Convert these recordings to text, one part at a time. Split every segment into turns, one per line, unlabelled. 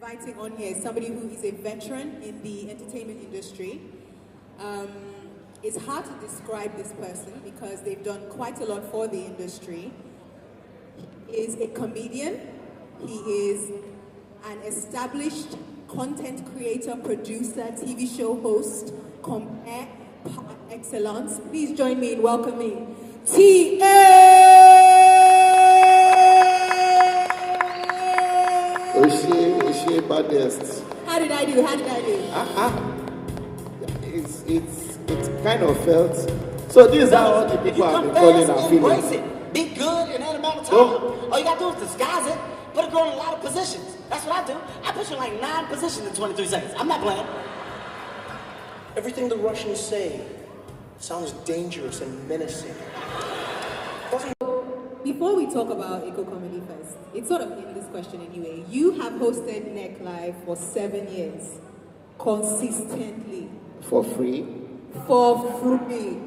inviting on here is somebody who is a veteran in the entertainment industry. It's hard to describe this person because they've done quite a lot for the industry. He is a comedian. He is an established content creator, producer, TV show host, compare par excellence. Please join me in welcoming T.A.
Oshie baddest.
How did I do?
It kind of felt. So these are all the people I've been calling and
embrace
feeling.
it. Be good in that amount of time. All you gotta do is disguise it. Put a girl in a lot of positions. That's what I do. I put you in like 9 positions in 23 seconds. I'm not playing.
Everything the Russians say sounds dangerous and menacing.
Before we talk about Eco Comedy Fest, it's sort of in this question anyway. You have hosted Neck Live for 7 years, consistently.
For free.
For free.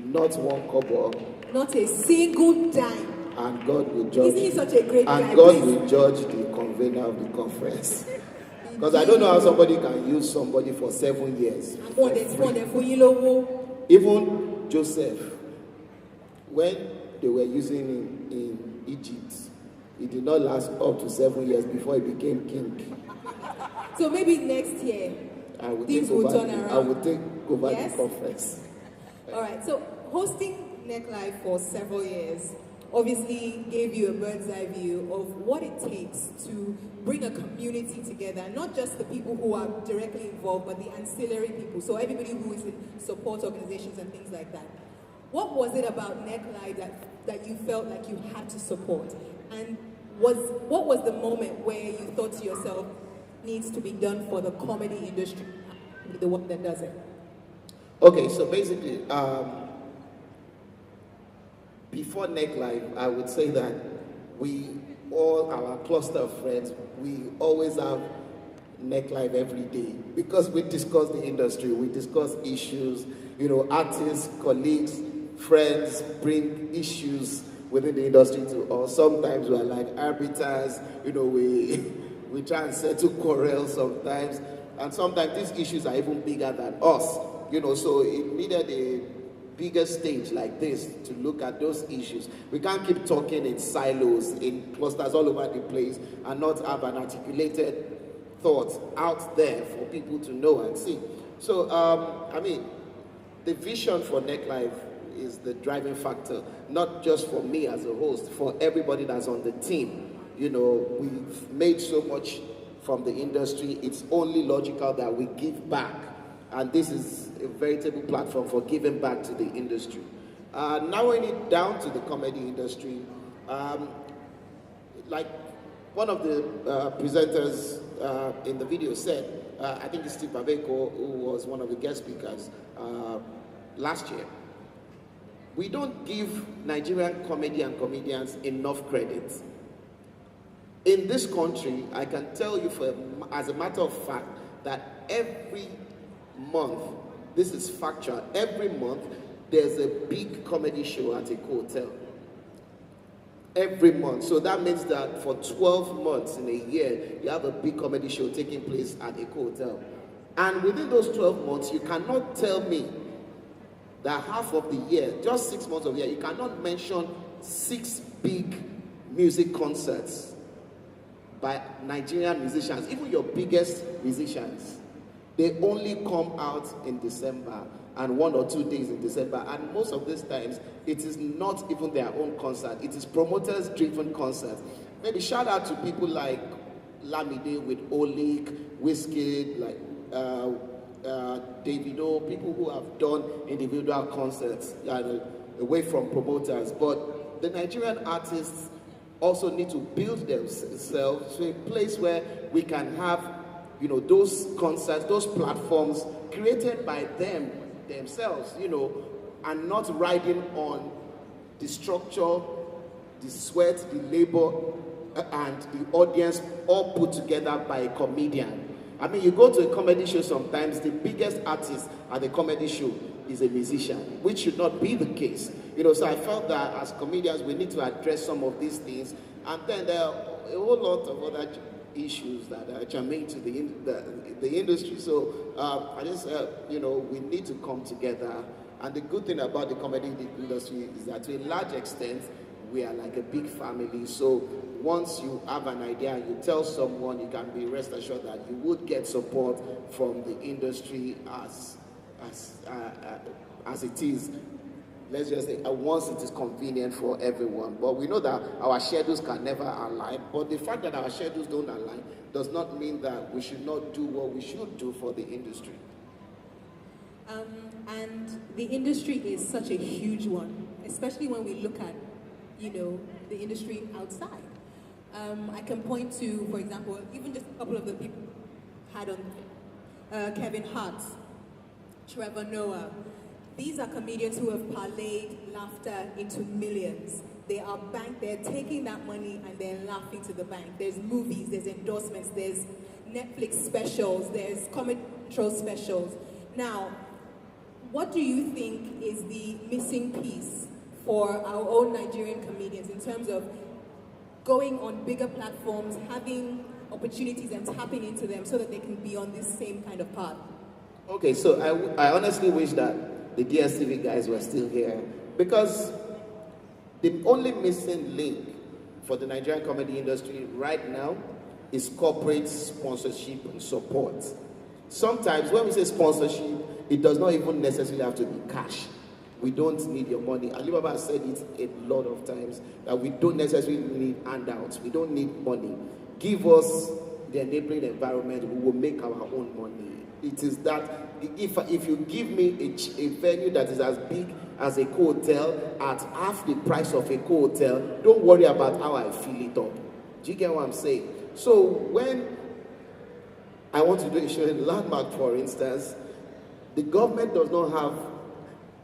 Not one kobo.
Not a single dime.
And God will judge.
Isn't he such a great guy?
And God will judge the convener of the conference. Because I don't know how somebody can use somebody for 7 years. Even Joseph, when they were using him in Egypt, he did not last up to 7 years before he became king.
So maybe next year, things will turn around.
I will take over the conference.
All right, so hosting Neck Live for several years obviously gave you a bird's eye view of what it takes to bring a community together, not just the people who are directly involved, but the ancillary people, so everybody who is in support organizations and things like that. What was it about Neck Live that you felt like you had to support? And what was the moment where you thought to yourself, needs to be done for the comedy industry, the one that does it?
Okay, so basically, before Neck Live, I would say that all our cluster of friends, we always have Neck Live every day because we discuss the industry, we discuss issues, artists, colleagues, friends bring issues within the industry to us. Sometimes we're like arbiters, we try and settle quarrels sometimes, and sometimes these issues are even bigger than us, so it needed a bigger stage like this to look at those issues. We can't keep talking in silos, in clusters all over the place, and not have an articulated thought out there for people to know and see. So, the vision for Neck Live is the driving factor, not just for me as a host, for everybody that's on the team. We've made so much from the industry, it's only logical that we give back. And this is a veritable platform for giving back to the industry. Narrowing it down to the comedy industry, like one of the presenters in the video said, I think it's Steve Babeko, who was one of the guest speakers last year, we don't give Nigerian comedy and comedians enough credit. In this country, I can tell you as a matter of fact, that every month, this is factual, every month there's a big comedy show at a hotel. Every month. So that means that for 12 months in a year, you have a big comedy show taking place at a hotel. And within those 12 months, you cannot tell me that half of the year, just 6 months of the year, you cannot mention 6 big music concerts by Nigerian musicians, even your biggest musicians. They only come out in December and 1 or 2 days in December. And most of these times, it is not even their own concert. It is promoters-driven concerts. Maybe shout out to people like Lamide with Olik, Wizkid, like Davido, people who have done individual concerts away from promoters. But the Nigerian artists also need to build themselves to a place where we can have those concerts, those platforms created by themselves, and not riding on the structure, the sweat, the labor, and the audience all put together by a comedian. I mean, you go to a comedy show sometimes, the biggest artist at the comedy show is a musician, which should not be the case. So I felt that as comedians, we need to address some of these things. And then there are a whole lot of other issues that are germane to the industry. So I just, we need to come together. And the good thing about the comedy industry is that to a large extent, we are like a big family. So once you have an idea and you tell someone, you can be rest assured that you would get support from the industry as it is. Let's just say, once it is convenient for everyone. But we know that our schedules can never align. But the fact that our schedules don't align does not mean that we should not do what we should do for the industry.
And the industry is such a huge one, especially when we look at, the industry outside. I can point to, for example, even just a couple of the people had on Kevin Hart, Trevor Noah. These are comedians who have parlayed laughter into millions. They're taking that money and they're laughing to the bank. There's movies, there's endorsements, there's Netflix specials, there's comedy show specials. Now, what do you think is the missing piece for our own Nigerian comedians in terms of going on bigger platforms, having opportunities and tapping into them so that they can be on this same kind of path?
Okay, so I honestly wish that the DSTV guys were still here, because the only missing link for the Nigerian comedy industry right now is corporate sponsorship and support. Sometimes when we say sponsorship, it does not even necessarily have to be cash. We don't need your money. Alibaba has said it a lot of times, that we don't necessarily need handouts. We don't need money. Give us the enabling environment, we will make our own money. It is that if you give me a venue that is as big as a co-hotel at half the price of a co-hotel, don't worry about how I fill it up. Do you get what I'm saying? So when I want to do a show in Landmark, for instance, the government does not have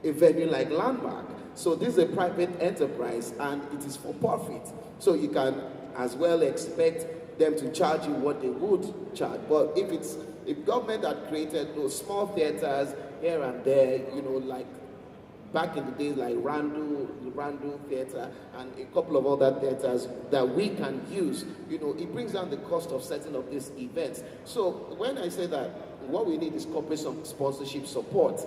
a venue like Landmark. So this is a private enterprise and it is for profit. So you can as well expect them to charge you what they would charge. But if government had created those small theaters here and there, like back in the days, like Randu Theater and a couple of other theaters that we can use, it brings down the cost of setting up these events. So when I say that what we need is corporate sponsorship support,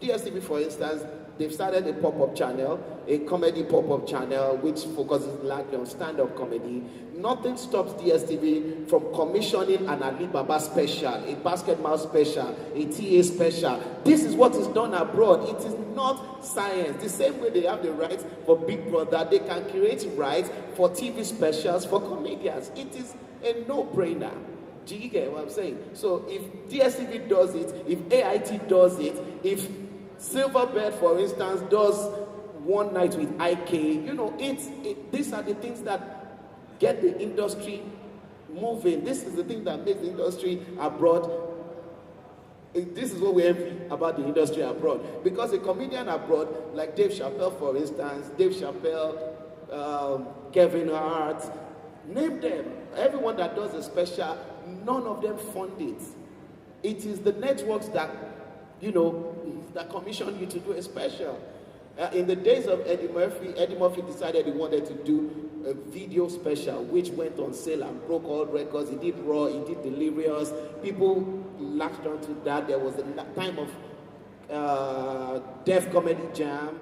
DSTV, for instance, they've started a pop-up channel, a comedy pop-up channel, which focuses largely on stand-up comedy. Nothing stops DSTV from commissioning an Alibaba special, a basketball special, a TA special. This is what is done abroad. It is not science. The same way they have the rights for Big Brother, they can create rights for TV specials for comedians. It is a no-brainer. Do you get what I'm saying? So if DSTV does it, if AIT does it, if Silverbird, for instance, does One Night with IK, these are the things that get the industry moving. This is the thing that makes the industry abroad. This is what we envy about the industry abroad. Because a comedian abroad, like Dave Chappelle, for instance, Kevin Hart, name them. Everyone that does a special, none of them fund it. It is the networks that, that commission you to do a special. In the days of Eddie Murphy decided he wanted to do a video special, which went on sale and broke all records. He did Raw, he did Delirious. People latched onto that. There was a time of Def Comedy Jam.